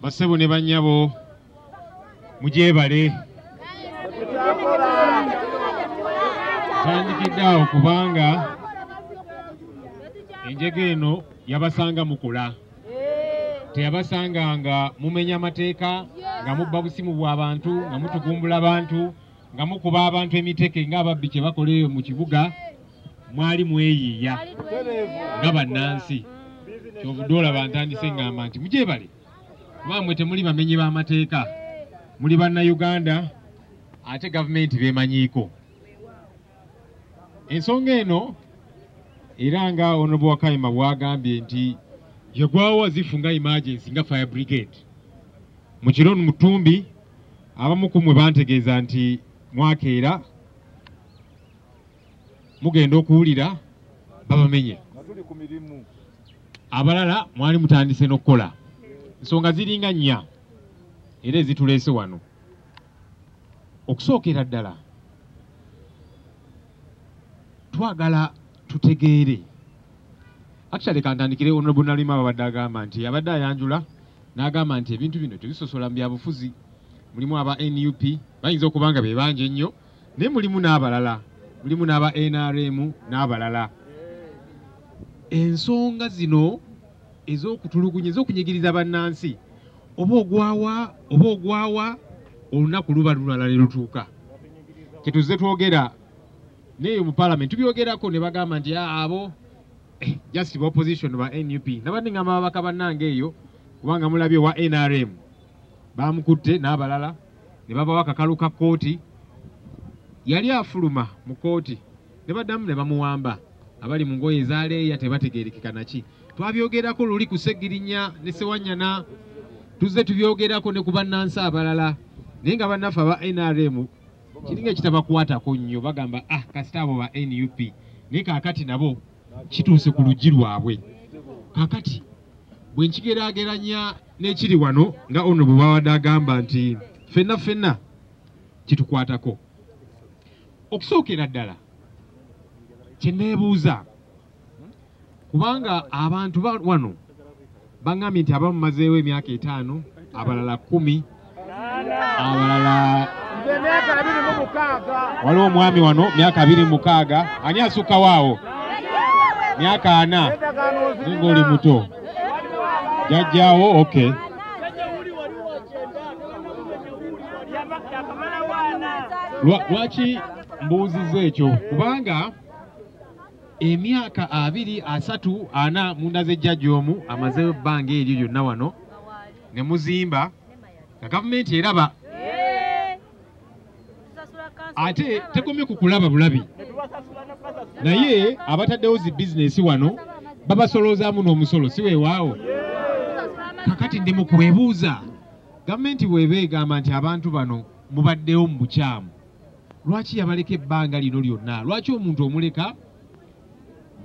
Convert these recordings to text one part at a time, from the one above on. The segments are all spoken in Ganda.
Basebo ne bannyabo mujebale tandikiddeawo kubanga enjega eno yabasanga mukula teyabasanga nga mumenya amateeka nga mubba busimu bw'abantu nga mutugumbula abantu nga mukuba abantu emiteke ng'ababbi kye bakola eyo mu kibuga mwali mweyiiya nga bannansi kyovudde olaba ntandise ngamba nti mujebale kubanga temuli bamenyi b'amateeka muli bannayuganda ate gavumenti bemanyiiko ensonga eno era nga Honorable Wakayima bwagambye nti yagwawo azifu nga emergency nga fire brigade mu kiro Mutumbi abamu ku mmwe bantegeeza nti mwakeera mugenda okuwulira babamenye abalala mwali mutandise n'okukola ensonga ziringa nnya era ezituleese wano okusookera ddala twagala tutegeere actually kantandikire Honorable Nalima babadde agamba nti abadde ayanjula n'agamba nti ebintu bino tebisosola mu byabufuzi mulimu aba NUP bayinza okuba nga be banje ennyo naye mulimu n'abalala mulimu n'aba NRM n'abalala ensonga zino ez'okutulugunya ez'okunyigiriza bannansi oba ogwawa olunaku luba lulala ne lutuuka kyetuzze twogera neyo mu parliament tubyogerako ne bagamba nti abo just the opposition ba NUP nabadde ngamba babaka bannange eyo kubanga mulabye wa NRM bamukutte n'abalala ne babawo akakalu ka kooti yali afuluma mu kooti ne baddamu ne bamuwamba abali mu ngoye ezaaleeya tebategeerekeka naki twabyogerako luli ku Ssegirinya ne Sewanyana tuzze tubyogerako ne ku bannansi abalala naye nga bannaffe aba NRM kiringa ekitabakwatako nnyo bagamba kasita abo ba NUP naye kaakati nabo kituuse ku luggi lwabwe kaakati bwe nkigeraageranya n'ekiri wano nga Honorable bawadde agamba nti ffenna kitukwatako okusookera ddala kyenneebuuza kubanga abantu wano baŋŋambye nti abamu mazeewo emyaka 5 abalala 10 abalala waliwo omwami wano myaka 26 ani asukkawo awo myaka 4 ninga oli muto jajjaawo okay lwaki mbuuzizza ekyo kubanga emyaka 2, 3, 4 munda z'ejjajja omu amazeewo ebbanga eryo lyonna wano ne muzimba nga gavumenti eraba ate tekomye ku kulaba bulabi naye abataddewo zi bizinesi wano babasolozaamu n'omusolo si weewaawo kakati ndi mu kwebuuza gavumenti bw'eba egamba nti abantu bano mubaddewo mu bukyamu lwaki yabaleka ebbanga lino lyonna lwaki omuntu omuleka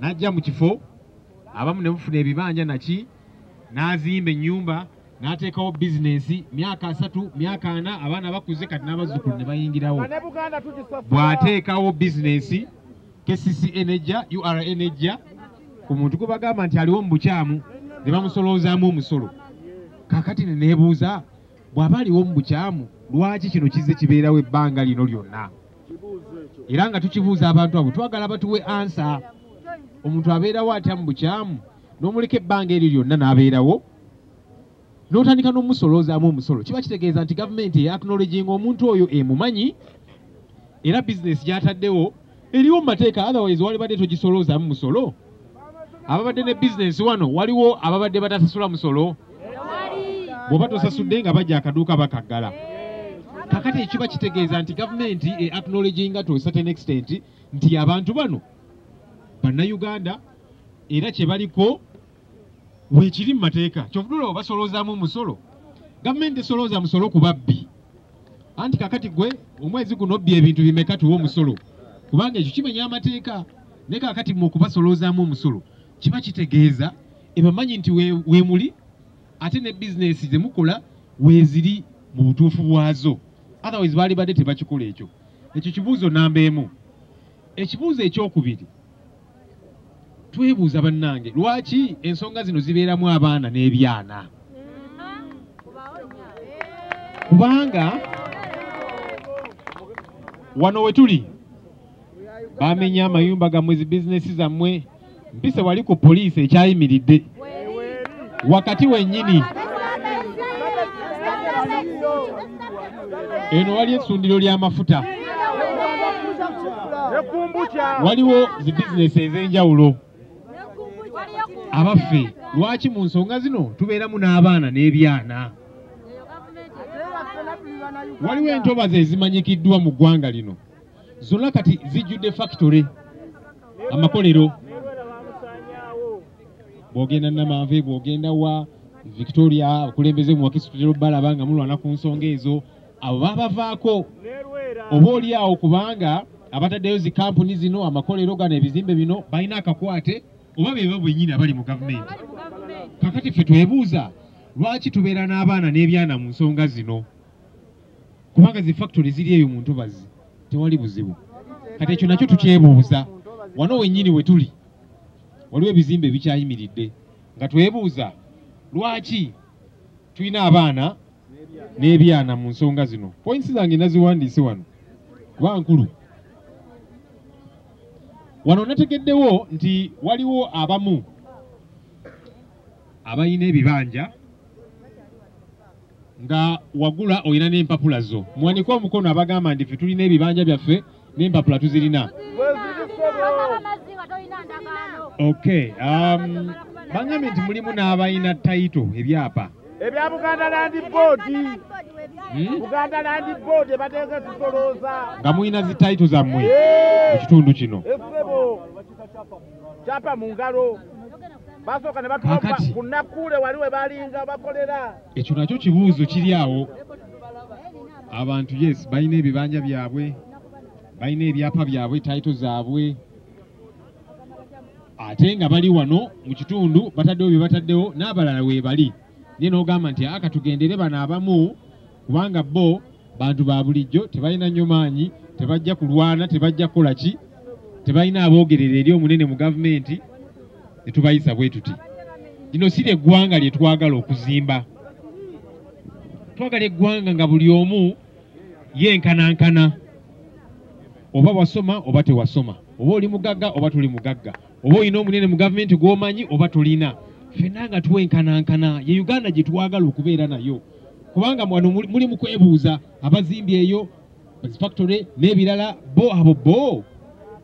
n'ajja mu kifo abamu ne mufuna ebibanja naki n'azimba ennyumba n'ateekawo bizinesi myaka 3 myaka 4 abaana bakuze kati n'abazzukulu ne bayingirawo bw'ateekawo bizinesi KCC enejja URA enejja ku muntu gwe bagamba nti aliwo mu bukyamu ne bamusolozaamu omusolo kakati ne neebuuza bw'aba aliwo mu bukyamu lwaki kino kizze kibeerawo ebbanga lino lyonna era nga tukibuuza abantu abo twagala batuwe ansa omuntu abeerawo atya mu bukyamu n'omuleka ebbanga eryo lyonna n'abeerawo n'otandika n'omusolozaamu omusolo kiba kitegeeza nti gavumenti eyacknowledginga omuntu oyo emumanyi era bizinesi gy'ataddewo eriwo mu mateeka otherwise wali badde togisolozaamu musolo ababadde ne bizinesi wano waliwo ababadde batasasula musolo bw'oba tosasudde nga bajja akaduuka bakaggala kakati ekiba kitegeeza nti gavumenti eacknowledginga to a certain extent nti abantu bano bannayuganda era kye baliko weekiri mu mateeka kyovudula obasolozaamu omusolo gavumenti esolooza musolo ku babbi anti kakati gwe omwezi guno obbi ebintu bimeka tuwa omusolo kubanga ekyo kimenya amateeka naye kakati mu okubasolozaamu omusolo kiba kitegeeza ebamanyi nti weemuli ate ne bizinesi zemukola weeziri mu butuufu bwazo otherwise baali badde tebakikola ekyo kibuuzo namba emu ekibuuzo ekyokubiri twebuuza bannange lwaki ensonga zino zibeeramu abaana n'ebyana kubanga wano wetuli bamenya amayumba gammwe zi bizinesi zammwe mpise wali ku poliisi ekyayimiridde wakati wennyini eno wali essundiro ly'amafuta waliwo zi bizinesi ez'enjawulo abaffe lwaki mu nsonga zino tubeeramu n'abaana n'ebyana waliwo entobazi ezimanyikiddwa mu ggwanga lino zonna kati zijjudde factory amakolero bw'ogenda Namanve bw'ogenda wa Victoria abakulembeze mu wakisituliro balaba nga mulwana ku nsonga ezo abo babavaako oba oli awo kubanga abataddeyo zi kampuni zino amakolero gano ebizimbe bino balina akakwate oba beba bwennyini abali mu gavumenti kakati ffe twebuuza lwaki tubeera n'abaana n'ebyana mu nsonga zino kubanga zi factory ziri eyo mu ntobazi tewali buzibu kati ekyo nakyo tukyebuuza wano wennyini we tuli waliwo ebizimbe bikyayimiridde nga twebuuza lwaki tulina abaana n'ebyana mu nsonga zino points zange naziwandiise wano kuba nkulu wano nategeddewo nti waliwo abamu abayina ebibanja nga wagula oyina n'empapula zo muwanike omukono abagamba nti ffe tulina ebibanja byaffe n'empapula tuzirina okay bangambye nti mulimu n'abayina tayito ebyapa ebya Buganda Land Board Buganda Land Board bateeka tutolooza nga muyina zi tayito zammwe mu kitundu kino kyapa mu ngalo basooka ne batuwa ku Nakkuule wali we balinga bakolera ekyo nakyo kibuuzo kiri awo abantu yes balina ebibanja byabwe balina ebyapa byabwe tayito zaabwe ate nga bali wano mu kitundu bataddewo bye bataddewo n'abalala weebali naye n'ogamba nti aka tugendere bano abamu kubanga bo bantu ba bulijjo tebalina nnyo maanyi tebajja kulwana tebajja kukola ki tebalina aboogerera eri omunene mu gavumenti ne tubayisa bwe tuti lino si ly'eggwanga lye twagala okuzimba twagala eggwanga nga buli omu yenkanankana oba wasoma oba tewasoma oba oli mugagga oba tuli mugagga oba olina omunene mu gavumenti gw'omanyi oba tolina ffenna nga tuwenkanankana ye Uganda gye twagala okubeera nayo kubanga wano muli mu kwebuuza abazimbye eyo factory n'ebirala bo abo bo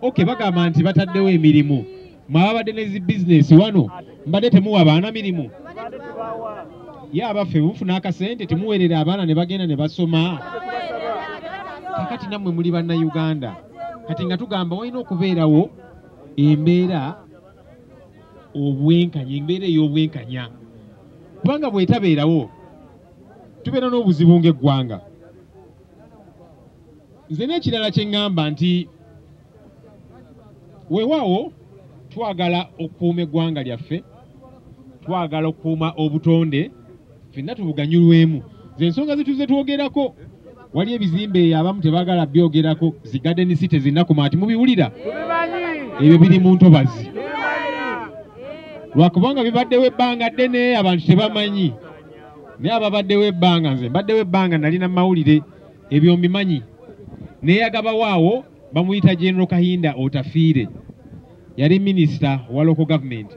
okay bagamba nti bataddewo emirimu mwabadde ne zi bizinesi wano mbadde temuwa abaana mirimu ye abaffe mufuna akasente temuweerera abaana ne bagenda ne basoma kakati nammwe muli bannayuganda kati nga tugamba walina okubeerawo embeera obwenkanya embeera ey'obwenkanya kubanga bwetabeerawo tubeera n'obuzibu ng'eggwanga nze n'ekirala kye ŋŋamba nti weewaawo twagala okukuuma eggwanga lyaffe twagala okukuuma obutonde ffenna tubuganyulwemu ze ensonga zituze twogerako wali ebizimbe abamu tebaagala byogerako zi garden city zinnakumaati mubiwulira ebyo biri mu ntobazi lwakubanga bibaddewo ebbanga ddene abantu tebamanyi naye ababaddewo ebbanga nze mbaddewo ebbanga nalina mawulire ebyo mbimanyi naye agabawaawo bamuyita General Kahinda Otafiire yali minisita wa local government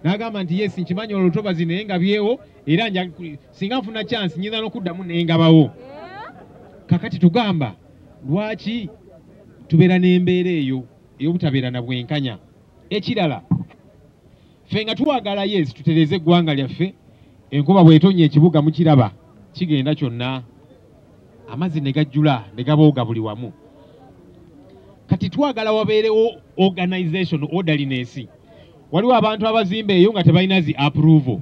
n'agamba nti yes nkimanyi olutobazi naye ngabyewo era singa nfuna chance nyinza n'okuddamu naye ngabawo kakati tugamba lwaki tubeera n'embeera eyo ey'obutabeera na bwenkanya ekirala ffe nga tuwagala yes tutereze eggwanga lyaffe enkuba bw'etonnya ekibuga mukiraba kigenda kyonna amazzi ne gajjula ne gabooga buli wamu kati twagala wabeerewo organization orderliness waliwo abantu abazimba eyo nga tebalina zi approval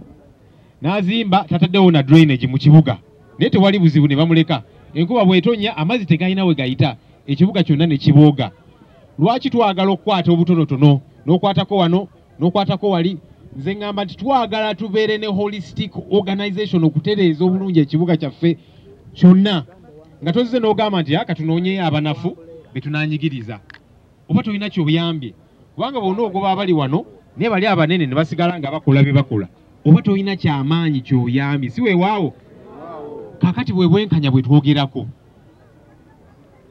n'azimba tataddewo na drainage mu kibuga naye tewali buzibu ne bamuleka enkuba bw'etonnya amazzi tegalina we gayita ekibuga kyonna ne kibooga lwaki twagala okukwata obutonotono n'okwatako wano n'okwatako wali nze ŋŋamba nti twagala tubeere ne holistic organization okutereeza obulungi ekibuga kyaffe kyonna nga tozize n'ogamba nti katunoonyeyo abanafu be tunaanyigiriza oba tolina kyobuyambye kubanga bonna ogoba abali wano naye bali abanene ne basigala nga bakola bye bakola oba tolina kyamaanyi kyoyambye si weewaawo kakati bwe bwenkanya bwe twogerako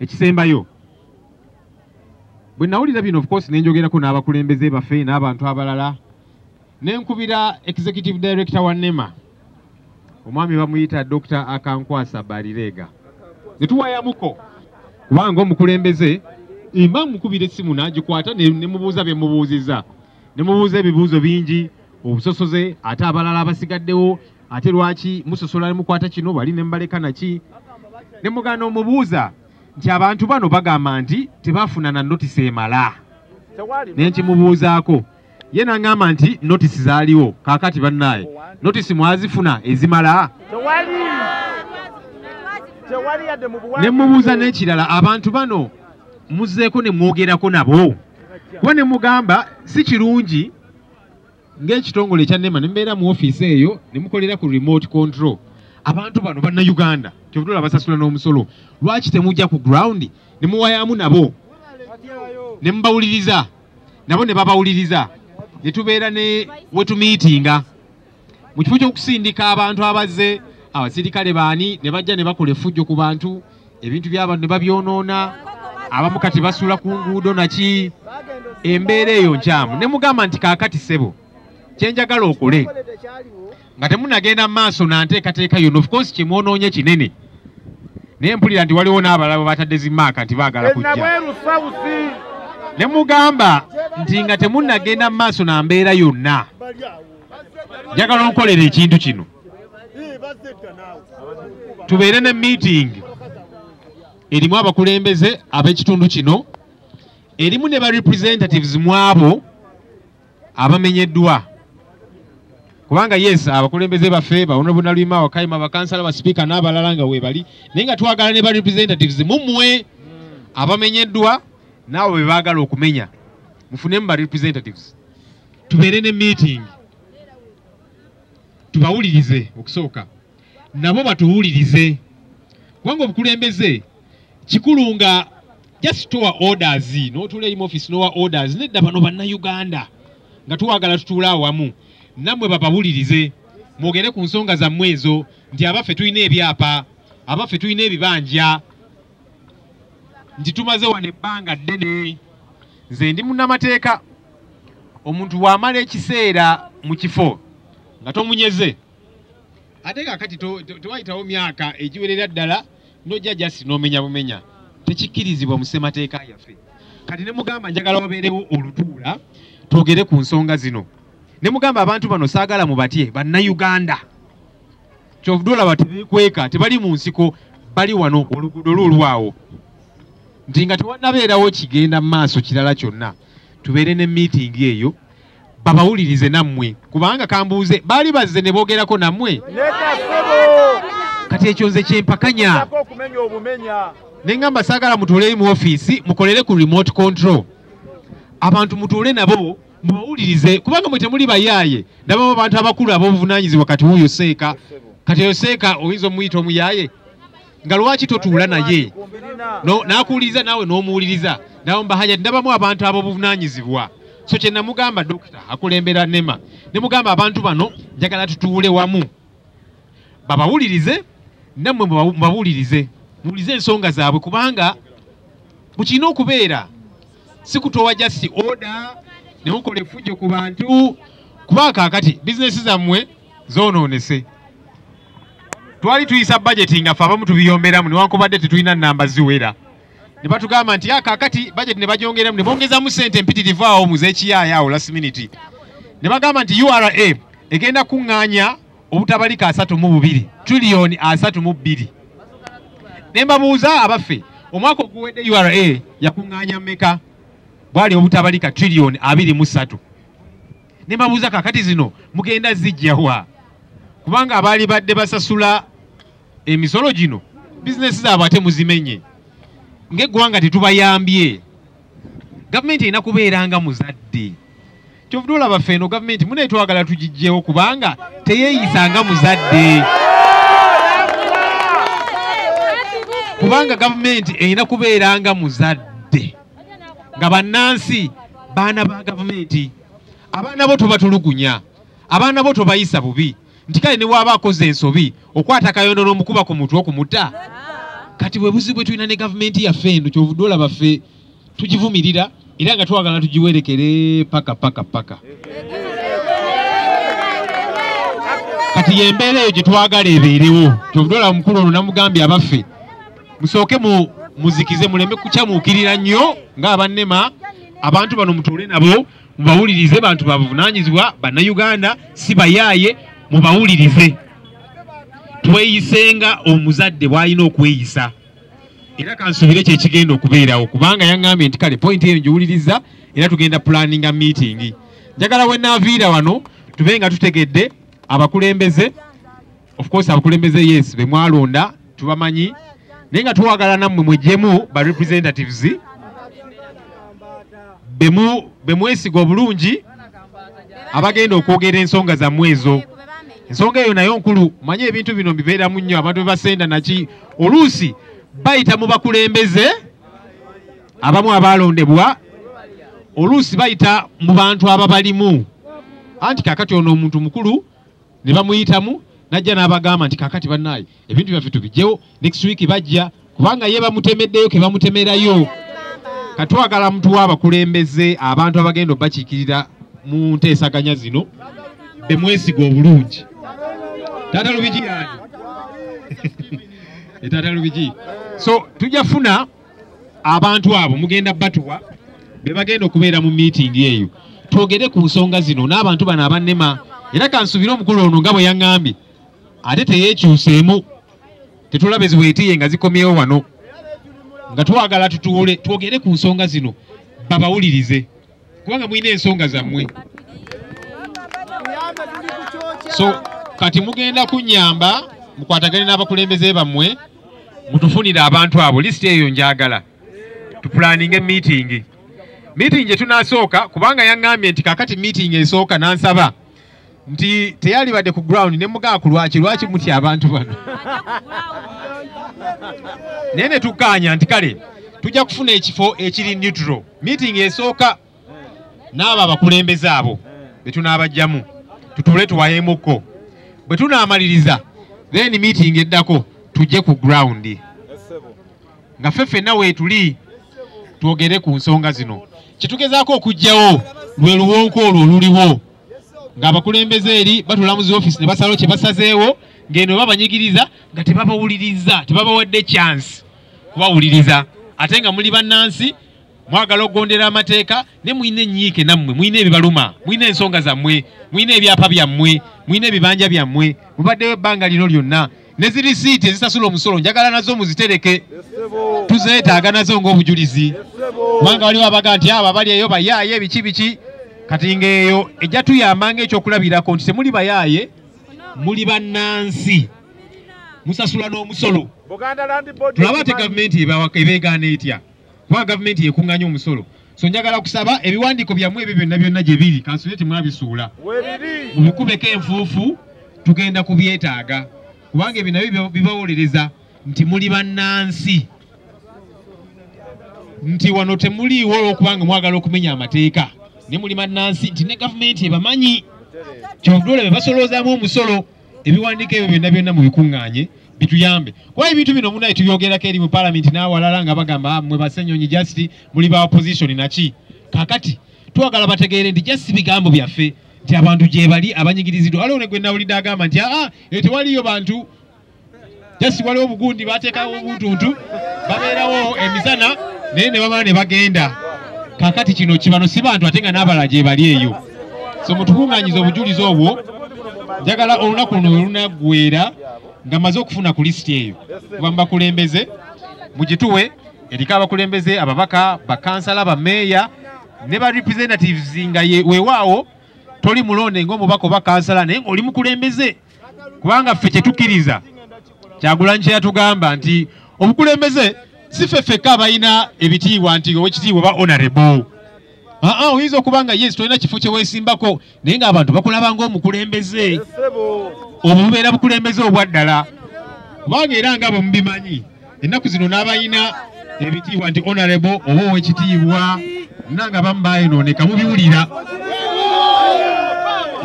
ekisembayo bwe nawulira bino of course nenjogerako n'abakulembeze baffe n'abantu abalala nenkubira executive director wa NEMA omwami bamuyita Dr. Akankwasa Balireega netuwayamuko kubanga omukulembeze imba mukubira essimu n'agikwata ne mubuuza bye mubuuziza ne mubuuza ebibuuzo bingi obusosoze ate abalala abasigaddewo ate lwaki musosola ne mukwata kino bali ne mbaleka naki ne mugana omubuuza nti abantu bano bagamba nti tebafuna na notice emala nenki mubuuzaako ye n'aŋŋamba nti notice zaaliwo kaakati bannaye notice mwazifuna ezimala ne mubuuza n'ekirala abantu bano muzzeeko ne mwogerako nabo kuba ne mugamba si kirungi ng'ekitongole ekya NEMA ne mbeera mu ofiisi eyo ne mukolera ku remote control abantu bano bannayuganda kyobutula basasula n'omusolo lwaki temujja ku ground ne muwayamu nabo ne mubawuliriza nabo ne babawuliriza ne tubeera ne wetumiitinga mu kifo ky'okusindika abantu abazze abasirikale baani ne bajja ne bakola effujjo ku bantu ebintu by'abantu ne babyonoona abamu kati basula ku nguudo naki embeera eyo nkyamu ne mugamba nti kaakati ssebo kyenjagala okole nga temunagenda mu maaso nanteekateeka yonna of course kimwonoonye kinene naye mpulira nti waliwo n'abalala batadde zimaaka nti baagala kujja ne mugamba nti nga temunagenda mu maaso na mbeera yonna njagala onkolera ekintu kino tubeere ne meeting erimu abakulembeze ab'ekitundu kino erimu ne ba representatives mu abo abamenyeddwa kubanga yes abakulembeze baffe bawonabona lwima wakayima bakansala basipiika n'abalala nga weebali naye nga twagala ne ba representatives mumwe abamenyeddwa naawe bwe baagala okumenya mufunemu ba representatives tubeere ne meeting tubawulirize okusooka nabo batuwulirize kubanga obukulembeze kikulu nga just towa orders n'otuula emu office nowa orders nedda bano bannayuganda nga tuwagala tutuula awamu nammwe babawulirize mwogere ku nsonga zammwe ezo nti abaffe tulina ebyapa abaffe tulina ebibanja nti tumaze wano ebbanga ddene nze ndi munnamateeka omuntu wamala ekiseera mu kifo nga tomunyeze ate kaakati tewayitawo myaka egiwerera ddala nojja jasi n'omenya bumenya tekikkirizibwa mu ssemateeka yaffe kati ne mugamba njagala wabeerewo olutuula twogere ku nsonga zino ne mugamba abantu bano saagala mubatye bannayuganda kyovudde olaba tebeekweka tebali mu nsiko bali wano oluguudo lulwawo nti nga tewanabeerawo kigenda mu maaso kirala kyonna tubeere ne meeting eyo babawulirize nammwe kubanga kambuuze baali bazze ne boogerako nammwe kati ekyo nze kyempakanya ne ngamba saagala mutuuleyo mu ofiisi mukolere ku remote control abantu mutuule nabo mubawulirize kubanga mwe temuli bayaaye ndabamu abantu abakulu ab'obuvunaanyizibwa kati wuuyo seeka kati eyo seeka oyinza omuyita omuyaaye nga lwaki totuula naye n'akuwuliriza naawe n'omuwuliriza nawe mbahanya ndabamu abantu ab'obuvunaanyizibwa so kye namugamba dokita akulembera NEMA ne mugamba abantu bano njagala tutuule wamu babawulirize nammwe mubawulirize muwulize ensonga zaabwe kubanga mukirina okubeera si kutowa just order ne mukola effujjo ku bantu kubanga kaakati bizinesi zammwe zoonoonese twali tuyisa budgeti nga ffe abamu tubiyomberamu newankubadde tetulina nnamba ziwera ne batugamba nti kaakati budgeti ne bagyongeramu ne bongezamu ssente mpitirivu awo muzeekiyaaya awo last minute ne bagamba nti URA egenda kuŋŋaanya obutabalika 32 triliyoni 32 ne mbabuuza abaffe omwaka oguwedde URA yakuŋŋaanya mmeka bwali obutabalika triliyoni 23 ne mbabuuza kaakati zino mugenda zijjawa kubanga abaali badde basasula emisolo gino bizinesi zaabwe ate muzimenye ng'eggwanga tetubayambye gavumenti erina kubeeranga muzadde kyovudde olaba ffe eno gavumenti mune twagala tugijjewo kubanga teyeeyisanga muzadde kubanga gavumenti erina kubeeranga muzadde nga bannansi baana ba gavumenti abaana bo tobatulugunya abaana bo tobayisa bubi nti kale ne waba akoze ensobi okwata kayondo n'omukuba ku mutwe okumutta kati bwe buzibu bwe tulina ne gavumenti yaffe eno kyovuddwa olaba ffe tugivumirira era nga twagala tugiwerekere paka kati yembeera eyo gye twagala ebeerewo kyovuddwa olaba mukulu ono namugambye abaffe musooke muzikize muleme kukyamuukirira nnyo ng'abannema abantu bano mutuule nabo mubawulirize bantu babuvunaanyizibwa bannayuganda si bayaaye mubawulirize tweyisenga omuzadde bw'alina okweyisa era kansubire kyekigenda okubeerawo kubanga yaŋŋambye nti kale point eyo ngiwuliriza era tugenda planninga meeting njagala we naaviira wano tube nga tutegedde abakulembeze of course abakulembeze yes be mwalonda tubamanyi naye nga tuwagala nammwe mwejjemu ba representatives bemwesiga obulungi abagenda okwogera ensonga zammwe ezo ensonga eyo nayo nkulu manye ebintu bino bibeeramu nnyo abantu bebasenda naki oluusi bayita mu bakulembeze abamu abalondebwa oluusi bayita mu bantu ababalimu anti kakati ono omuntu mukulu ne bamuyitamu najja n'abagamba nti kakati bannaaye ebintu byaffe tubijjewo next week bajja kubanga ye bamutemeddeyo ke bamutemerayo katwagala muntu w'abakulembeze abantu abagenda obakiikirira mu nteesaganya zino bemwesiga obulungi Tata Lubigi yani Tata Lubigi so tujja funa abantu abo mugenda batuwa be bagenda okubeera mu meeting eyo twogere ku nsonga zino n'abantu bano abannema era kansubira omukulu ono nga bwe yaŋŋambye ate teyeekyuseemu tetulabe ziweetiye nga zikomyewo wano nga twagala tutuule twogere ku nsonga zino babawulirize kubanga mulina ensonga zammwe so kati mugenda kunnyamba mukwatagane n'abakulembeze bammwe mutufunire abantu abo lisiti eyo njagala tupulaninge meeting gye tunaasooka kubanga yaŋŋambye nti kakati meeting esooka nansaba nti teyalibadde ku ground ne mugaaku lwaki mutya abantu bano naye ne tukkaanya nti kale tujja kufuna ekifo ekiri neutral meeting esooka n'abo abakulembeze abo be tunaabajjamu tutuule tuwayemukko bwe tunaamaliriza then meeting eddako tujje ku ground nga ffe ffenna weetuli twogere ku nsonga zino kitugezaako okugjawo lwe luwonko olwo oluliwo ng'abakulembeze eri batulamuzi office ne basalawo kye basazeewo ng'eno babanyigiriza nga tebabawuliriza tebabawadde chance kubawuliriza ate nga muli bannansi mwagala okugondera amateeka ne mulina ennyiike nammwe mulina ebibaluma mulina ensonga zammwe mulina ebyapa byammwe mulina ebibanja byammwe mubaddeyo ebbanga lino lyonna ne zirisiiti ezisasula omusolo njagala nazo muzitereke tuzeetaaga nazo ng'obujulizi kubanga waliwo abaga nti abo abali eyo bayaaye biki kati ng'eyo ejja tuyambanga ekyokulabirako nti temuli bayaaye muli bannansi musasula n'omusolo tulaba ate gavumenti ebeegaana etya kubanga gavumenti yekuŋŋanya omusolo so njagala kusaba ebiwandiiko byammwe ebyo byonna gye biri kansule temwabisuula mubikubeko enfuufu tugenda kubyetaaga kubanga ebyo nabyo bibawolereza nti muli bannansi nti wano temuliiwo olw'okubanga mwagala okumenya amateeka ne muli bannansi nti ne gavumenti ebamanyi kyovudde be basoloozaamu omusolo ebiwandiiko ebyo byonna mubikuŋŋaanye bituyambe kuba ebintu bino munaye tubyogerako eri mu palamenti n'awalala nga bagamba mwe basenyonyi just muli ba opposition naki kakati twagala bategeere nti just bigambo byaffe nti abantu gye bali abanyigiriziddwa waliwo ne gwe nawulidde agamba nti tewaliyo bantu just waliwo obugundi bateekawo obuntuntu babeerawo emisana naye ne bamala ne bagenda kakati kino kibano si bantu ate nga n'abalala gye bali eyo so mutukuŋŋanyiza obujulizi obwo njagala olunaku luno we lunaggweera nga maze okufuna ku lisiti eyo kuba mubakulembeze mugituwe eriko abakulembeze ababaka bakansala bameeya ne ba representatives nga weewaawo toli mulonde ng'omubaka oba kansala naye ng'oli mukulembeze kubanga ffe kyetukkiriza Kyagulanyi kye yatugamba nti obukulembeze si ffeffekka abalina ebitiibwa nti owekitiibwa oba honorable oyinza okuba nga yes tolina kifo kye weesimbako naye ng'abantu bakulaba ng'omukulembeze obwo bubeera bukulembeze obwaddala kubanga era nga bwe mubimanyi ennaku zino n'abalina ebitiibwa nti honorable oba owekitiibwa nga bamu bayonooneka mubiwulira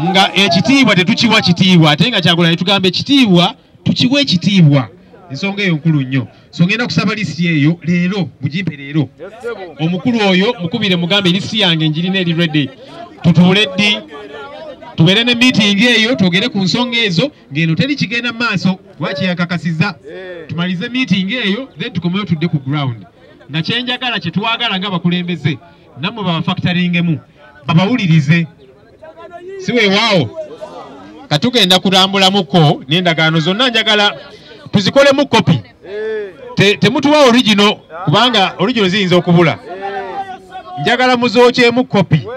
nga ekitiibwa tetukiwa kitiibwa ate nga Kyagulanyi tugamba ekitiibwa tukiwe ekitiibwa. Ensonga eyo nkulu nnyo. So ngenda kusaba lisiti eyo leero mugimpe leero. Omukulu oyo mukubire mugambe lisiti yange njirina eri ready. Tutuule ddi tubeere ne meeting eyo twogere ku nsonga ezo ng'eno teri kigenda mu maaso lwaki yakakasiza. Tumalize meeting eyo then tukomeyo tudde ku ground. Na kyenjagala kye twagala nga bakulembeze nammwe babafactoringemu babawulirize. Si weewaawo katugenda kutambulamuko n'endagaano zonna njagala tuzikolemu kopi. Temutuwa original kubanga original ziyinza okubula. Njagala muzookyemu kopi.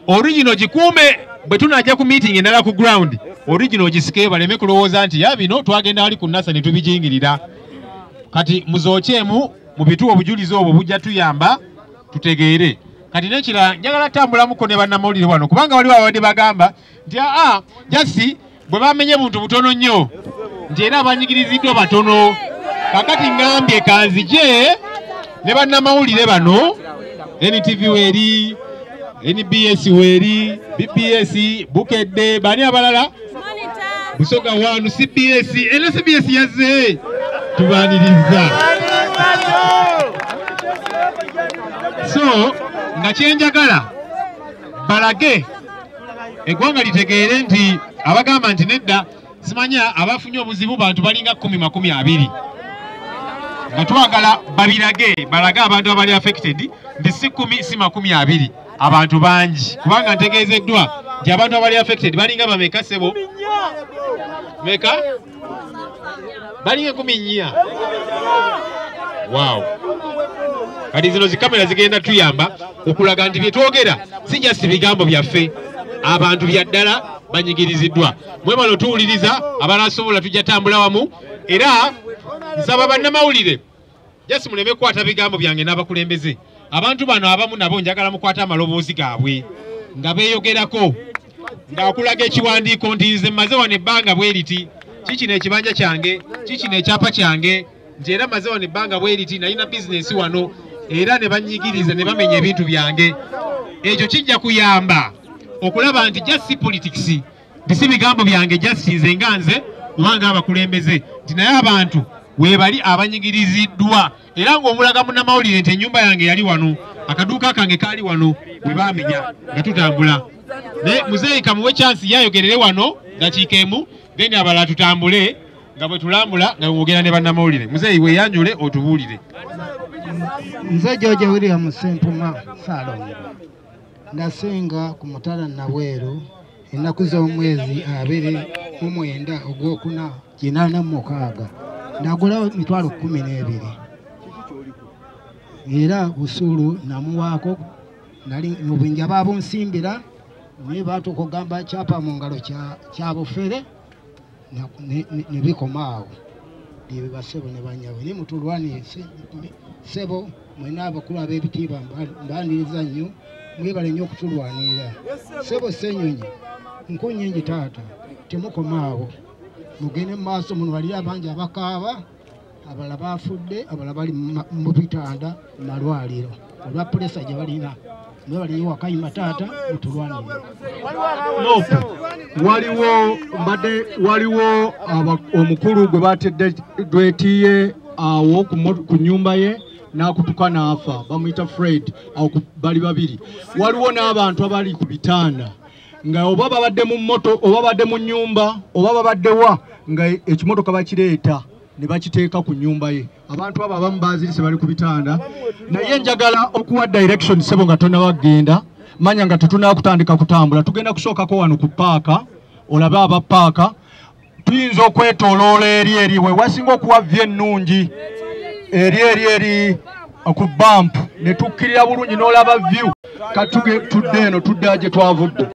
Original gikuume bwe tunajja ku meeting endala ku ground. Original gisikeyo baleme kulowooza nti ya bino twagenda wali ku NASA ne tubijingirira. Kati muzookyemu mu bituwa obujulizi obwo bujja tuyamba tutegeere. Kati nekira njagala tambulamuko ne bannamawulire wano kubanga waliwo abadde bagamba nti jasi bwe bamenye buntu butono nnyo nti era abanyigiriziddwa batono. Kakati ngambye kanzije ne bannamawulire bano NTV weri NBS weri BBS Bukedde bani abalala Busoga wanu CBS eno CBS yazze tubaniriza. So nga kyenjagala balage eggwanga litegeere nti abagamba nti nedda simanya abafunye obuzibu bantu balinga 10-20 nga twagala balage abantu abali affected nti si 10 si 20 abantu bangi kubanga ntegeezeddwa nti abantu abali affected balinga bameka sebo meka balinga 10. Wow. Kati zino zikamera zigenda tuyamba okulaga nti bye twogera si just bigambo byaffe abantu byaddala banyigiriziddwa. Mwe bano tuwuliriza abalasobola tujja tambula wamu era nsaba bannamawulire just muleme kwata bigambo byange n'abakulembeze. Abantu bano abamu nabo njagala mukwata amaloboozi gaabwe nga beeyogerako ng'akulaga ekiwandiiko nti nze mmaze wano ebbanga bwe riti kikino ekibanja kyange kikino ekyapa kyange nti era mmaze wano ebbanga bwe riti nalina bizinesi wano era ne banyigiriza ne bamenya ebintu byange. Ekyo kijja kuyamba okulaba nti just politics bisi bigambo byange just nze nga nze kubanga abakulembeze nti naye abantu webali abanyigiriziddwa era ng'omulaga munnamawulire nti ennyumba yange yali wano akaduuka kange kaali wano we baamenya nga tutambula. Ne muzeeyi kamuwe chansi yayogerere wano dakiika emu then abalala tutambule nga bwe tulambula nga wogera ne bannamawulire. Muzeeyi weeyanjule otubuulire. Nze George William Sempuma Salongo ndasinga ku Mutala Naweero ennaku z'omwezi 29 ogwokuna 86 ndagulawo emitwalo 12 era busuulu namuwaako nali mu bwinja babunsimbira naye batukugamba kyapa mu ngalo kya bufere ne bikomaawo bye basebo ne banyawe ne mutulwani sebo mwena abakulu ab'ebitiibwa mbaniriza nnyo mwebale nnyo okutulwanirira. Sebo Ssenyonyi nkunyingi taata temukomaawo mugende mu maaso munubalire abangi abakaaba abalala bafudde abalala bali mu bitanda malwaliro olwa pulesa gye balina mwebale wakayima taata mutulwanirira. waliwo omukulu gwe batedde dwetiye awo ku nyumba ye n'akutuka n'afa bamuyita Fred awo bali babiri. Waliwo n'abantu abali ku bitanda nga oba babadde mu moto oba babadde mu nyumba oba babadde wa nga ekimotoka bakireeta ne bakiteeka ku nyumba ye. Abantu abo abamu bazirise bali ku bitanda naye njagala okuwa direction sebo nga tonabagenda manya nga tetunakutandika kutambula tugenda kusookako wano ku paaka olabe aba paaka tuyinza okwetoloola eri we wasinga okuwa vye ennungi eri ku bump ne tukkirira bulungi n'olaba view katudde eno tudde gye twavudde.